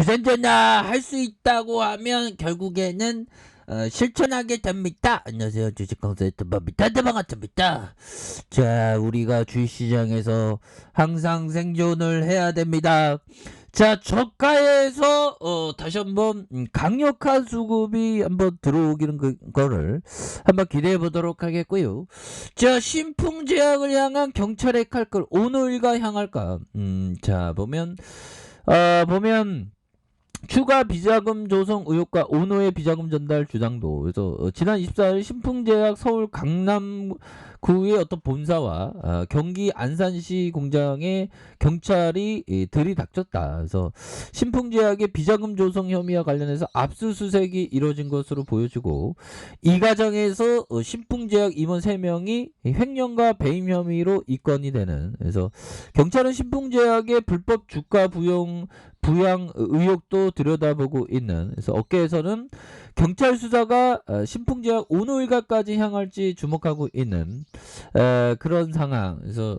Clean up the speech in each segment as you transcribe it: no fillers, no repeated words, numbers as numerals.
무선전화 할 수 있다고 하면 결국에는 실천하게 됩니다. 안녕하세요. 주식강사의 뜸bab입니다. 반갑습니다. 자, 우리가 주식시장에서 항상 생존을 해야 됩니다. 자, 저가에서 다시 한번 강력한 수급이 한번 들어오기는 거를 한번 기대해 보도록 하겠고요. 자, 신풍제약을 향한 경찰의 칼걸 오늘가 향할까? 자, 보면 추가 비자금 조성 의혹과 오노의 비자금 전달 주장도. 그래서 지난 24일 신풍제약 서울 강남구의 어떤 본사와 경기 안산시 공장에 경찰이 들이닥쳤다. 그래서 신풍제약의 비자금 조성 혐의와 관련해서 압수수색이 이루어진 것으로 보여지고, 이 과정에서 신풍제약 임원 3명이 횡령과 배임 혐의로 입건이 되는. 그래서 경찰은 신풍제약의 불법 주가 부양 의혹도 들여다보고 있는. 그래서 업계에서는 경찰 수사가 신풍제약 오노 일가까지 향할지 주목하고 있는 그런 상황. 그래서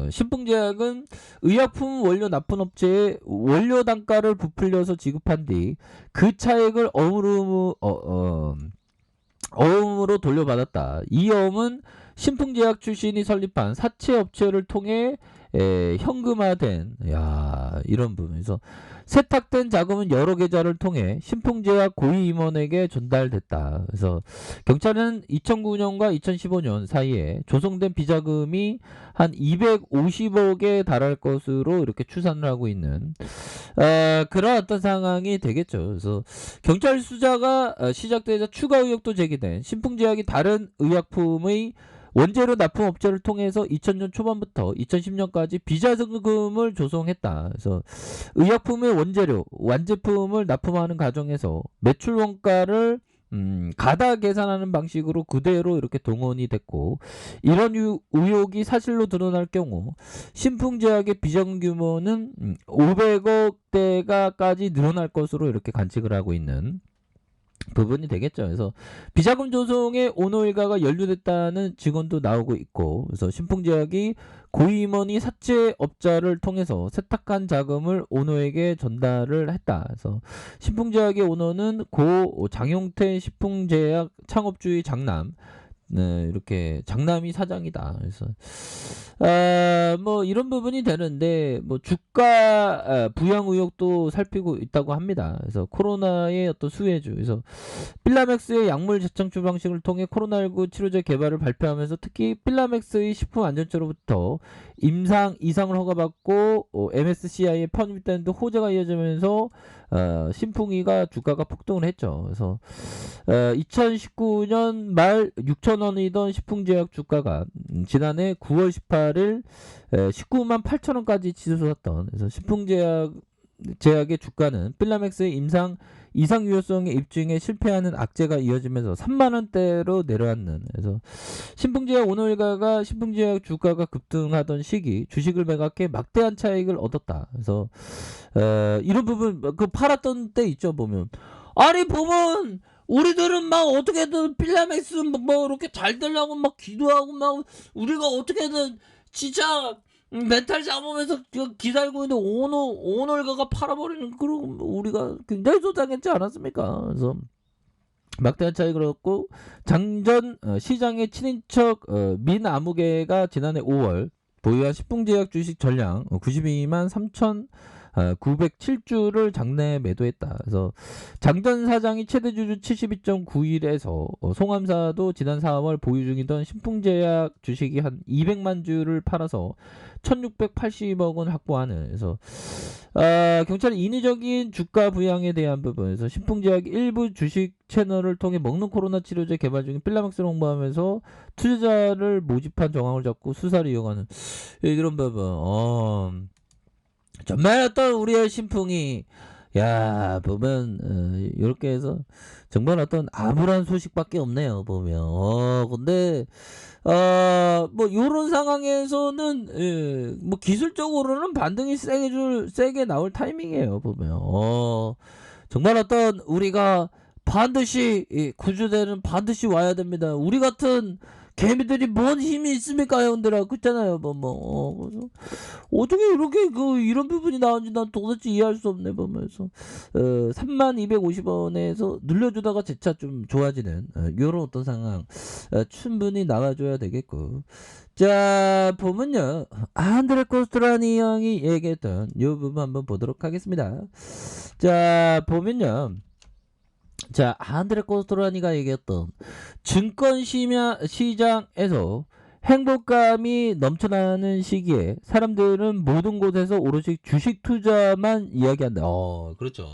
신풍제약은 의약품 원료 납품업체에 원료 단가를 부풀려서 지급한 뒤 그 차액을 어음으로 돌려받았다. 이 어음은 신풍제약 출신이 설립한 사채업체를 통해 현금화된, 이런 부분에서 세탁된 자금은 여러 계좌를 통해 신풍제약 고위 임원에게 전달됐다. 그래서 경찰은 2009년과 2015년 사이에 조성된 비자금이 한 250억에 달할 것으로 이렇게 추산을 하고 있는 그런 어떤 상황이 되겠죠. 그래서 경찰 수사가 시작되자 추가 의혹도 제기된 신풍제약이 다른 의약품의 원재료 납품업체를 통해서 2000년 초반부터 2010년까지 비자금을 조성했다. 그래서 의약품의 원재료, 완제품을 납품하는 과정에서 매출 원가를 가다 계산하는 방식으로 그대로 이렇게 동원이 됐고, 이런 의혹이 사실로 드러날 경우 신풍제약의 비자금 규모는 500억대가까지 늘어날 것으로 이렇게 관측을 하고 있는 부분이 되겠죠. 그래서 비자금 조성에 오노 일가가 연루됐다는 증언도 나오고 있고, 그래서 신풍제약이 고위 임원이 사채업자를 통해서 세탁한 자금을 오노에게 전달을 했다. 그래서 신풍제약의 오노는 고 장용태 신풍제약 창업주의 장남, 이렇게 장남이 사장이다. 그래서 뭐 이런 부분이 되는데, 뭐 주가 부양 의혹도 살피고 있다고 합니다. 그래서 코로나의 어떤 수혜주, 그래서 필라맥스의 약물 재창출 방식을 통해 코로나19 치료제 개발을 발표하면서 특히 필라맥스의 식품 안전처로부터 이상을 허가받고 MSCI에 편입된 등 호재가 이어지면서 신풍이가 주가가 폭등을 했죠. 그래서 2019년 말 6,000원이던 신풍제약 주가가 지난해 9월 18일 19만 8천원까지 치솟았던. 그래서 신풍제약의 주가는 필라맥스의 이상 유효성의 입증에 실패하는 악재가 이어지면서 3만원대로 내려앉는. 그래서 신풍제약 오노일가가 신풍제약 주가가 급등하던 시기 주식을 매각해 막대한 차익을 얻었다. 그래서 이런 부분 그 팔았던 때 있죠. 보면 우리들은 막 어떻게든 필라맥스 뭐 이렇게 잘 되려고 막 기도하고 막 우리가 어떻게든 진짜 멘탈 잡으면서 기다리고 있는데 오늘가가 팔아버리는 그런 우리가 굉장히 소장했지 않았습니까? 그래서 막대한 차익을 얻고, 장전 시장의 친인척 민아무개가 지난해 5월 보유한 신풍제약 주식 전량 92만 3,907주를 장내 매도했다. 그래서 장전 사장이 최대 주주 72.91에서 송암사도 지난 4월 보유 중이던 신풍제약 주식이 한 200만 주를 팔아서 1680억 원 확보하는. 그래서 경찰은 인위적인 주가 부양에 대한 부분에서 신풍제약이 일부 주식 채널을 통해 먹는 코로나 치료제 개발 중인 필라맥스를 홍보하면서 투자자를 모집한 정황을 잡고 수사를 이용하는 이런 부분. 정말 어떤 우리의 신풍이 보면 이렇게 해서 정말 어떤 암울한 소식밖에 없네요. 보면 근데 뭐 요런 상황에서는 뭐 기술적으로는 반등이 세게 나올 타이밍이에요. 보면 정말 어떤 우리가 반드시 구조대는 반드시 와야 됩니다. 우리 같은 개미들이 뭔 힘이 있습니까 형들아 그렇잖아요 그래서 어떻게 이렇게 이런 부분이 나오는지 난 도대체 이해할 수 없네 보면서 3250원에서 늘려주다가 재차 좀 좋아지는 요런 어떤 상황 충분히 나와줘야 되겠고 자 보면요 안드레 코스트라니 형이 얘기했던 요 부분 한번 보도록 하겠습니다. 자 보면요 자 안드레 코스트라니가 얘기했던 증권 시장에서 행복감이 넘쳐나는 시기에 사람들은 모든 곳에서 오롯이 주식 투자만 이야기한다. 그렇죠.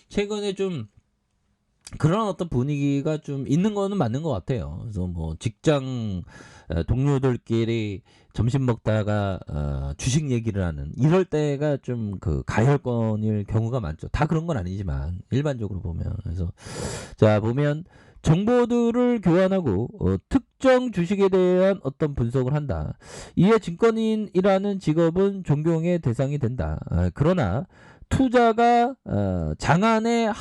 최근에 좀 그런 어떤 분위기가 좀 있는 거는 맞는 것 같아요. 그래서 뭐 직장 동료들끼리 점심 먹다가 주식 얘기를 하는 이럴 때가 좀 그 가열권일 경우가 많죠. 다 그런 건 아니지만 일반적으로 보면 그래서 자 보면 정보들을 교환하고 특정 주식에 대한 어떤 분석을 한다. 이에 증권인이라는 직업은 존경의 대상이 된다. 그러나 투자가 장안의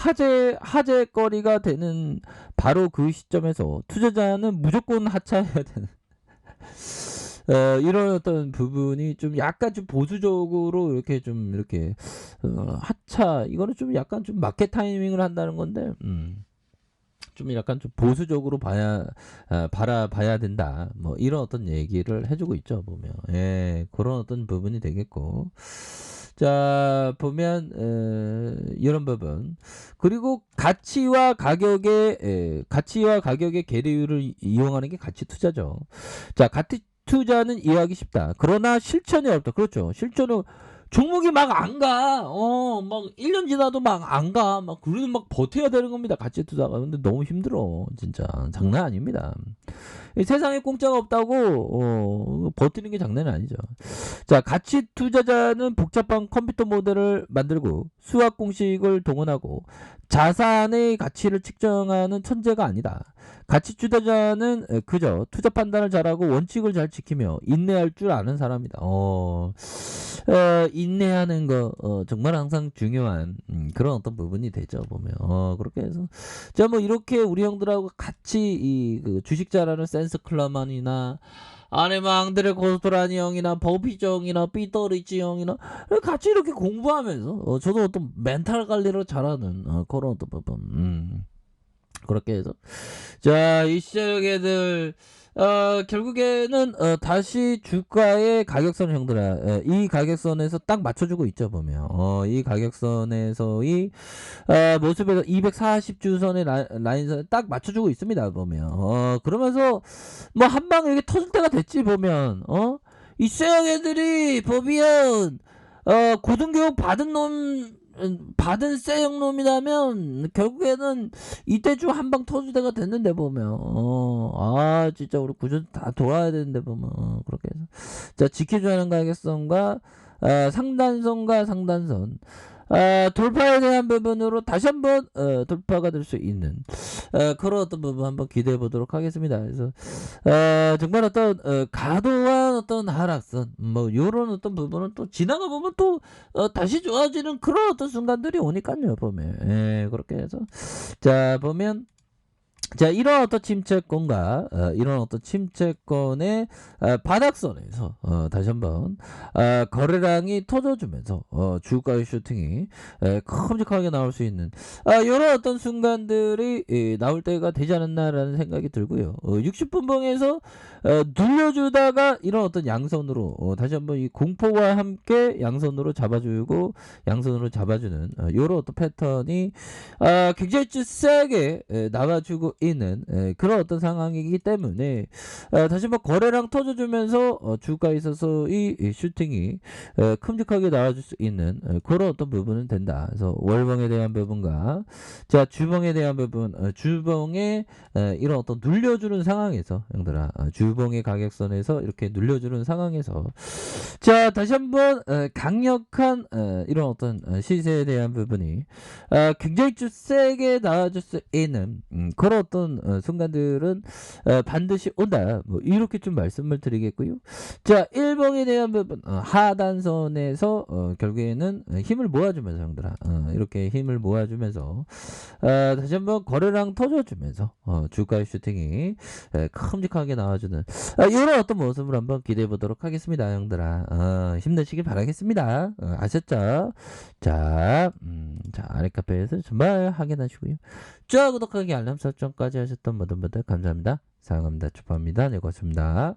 화제거리가 되는 바로 그 시점에서 투자자는 무조건 하차해야 되는 이런 어떤 부분이 좀 약간 좀 보수적으로 이렇게 좀 이렇게 하차 이거는 좀 약간 좀 마켓 타이밍을 한다는 건데 좀 약간 좀 보수적으로 바라봐야 된다. 뭐 이런 어떤 얘기를 해주고 있죠 보면 그런 어떤 부분이 되겠고 자 보면 이런 부분 그리고 가치와 가격의 계류를 이용하는 게 가치 투자죠. 자 가치 투자는 이해하기 쉽다. 그러나 실천이 어렵다. 그렇죠. 실천은 종목이 막 안 가. 막 1년 지나도 막 안 가. 막 그래도 막 버텨야 되는 겁니다. 가치 투자가. 근데 너무 힘들어. 진짜 장난 아닙니다. 세상에 공짜가 없다고 버티는 게 장난이 아니죠. 자, 가치 투자자는 복잡한 컴퓨터 모델을 만들고 수학 공식을 동원하고 자산의 가치를 측정하는 천재가 아니다. 가치 투자자는 그저 투자 판단을 잘하고 원칙을 잘 지키며 인내할 줄 아는 사람이다. 인내하는 거 정말 항상 중요한 그런 어떤 부분이 되죠 보면 그렇게 해서 자 뭐 이렇게 우리 형들하고 같이 그 주식 잘하는 센스 클라만이나 아니면 앙드레 코스토라니 형이나 버피지 형이나 피터리치 형이나 같이 이렇게 공부하면서 저도 어떤 멘탈 관리를 잘하는 그런 어떤 부분 그렇게 해서 자 이 시장 애들 결국에는 다시 주가의 가격선 형들아 이 가격선에서 딱 맞춰주고 있죠 보면 이 가격선에서의 모습에서 240주선의 라인선에 딱 맞춰주고 있습니다 보면 그러면서 뭐 한방 이렇게 터질 때가 됐지 보면 이 쇠형 애들이 보면 고등교육 받은 쇠형 놈이라면 결국에는 이때 중 한방 터질 때가 됐는데 보면 진짜 우리 구조 다 돌아야 되는데 보면 그렇게 해서 자 지켜줘야 하는 가격선과 상단선과 상단선 돌파에 대한 부분으로 다시 한번 돌파가 될 수 있는 그런 어떤 부분 한번 기대해 보도록 하겠습니다. 그래서 정말 어떤 과도한 어떤 하락선 뭐 요런 어떤 부분은 또 지나가 보면 또 다시 좋아지는 그런 어떤 순간들이 오니까요 보면 그렇게 해서 자 보면 자 이런 어떤 침체권과 이런 어떤 침체권의 바닥선에서 다시 한번 거래량이 터져주면서 주가의 슈팅이 큼직하게 나올 수 있는 이런 어떤 순간들이 나올 때가 되지 않았나라는 생각이 들고요. 60분 봉에서 눌려주다가 이런 어떤 양선으로 다시 한번 이 공포와 함께 양선으로 잡아주고 양선으로 잡아주는 이런 어떤 패턴이 굉장히 세게 나와주고 있는 그런 어떤 상황이기 때문에 다시 한번 거래량 터져주면서 주가에 있어서 이 슈팅이 큼직하게 나와줄 수 있는 그런 어떤 부분은 된다. 그래서 월봉에 대한 부분과 자 주봉에 대한 부분 주봉에 이런 어떤 눌려주는 상황에서 형들아 주봉의 가격선에서 이렇게 눌려주는 상황에서 자 다시 한번 강력한 이런 어떤 시세에 대한 부분이 굉장히 좀 세게 나와줄 수 있는 그런 어떤 순간들은 반드시 온다. 뭐 이렇게 좀 말씀을 드리겠고요. 자, 1번에 대한 부분 하단선에서 결국에는 힘을 모아주면서 형들아 이렇게 힘을 모아주면서 다시 한번 거래량 터져주면서 주가의 슈팅이 큼직하게 나와주는 이런 어떤 모습을 한번 기대해 보도록 하겠습니다, 형들아. 힘내시길 바라겠습니다. 아셨죠? 자, 자 아래 카페에서 정말 확인하시고요. 좋아요, 구독하기, 알람 설정까지 하셨던 모든 분들 감사합니다. 사랑합니다. 축복합니다. 네, 고맙습니다.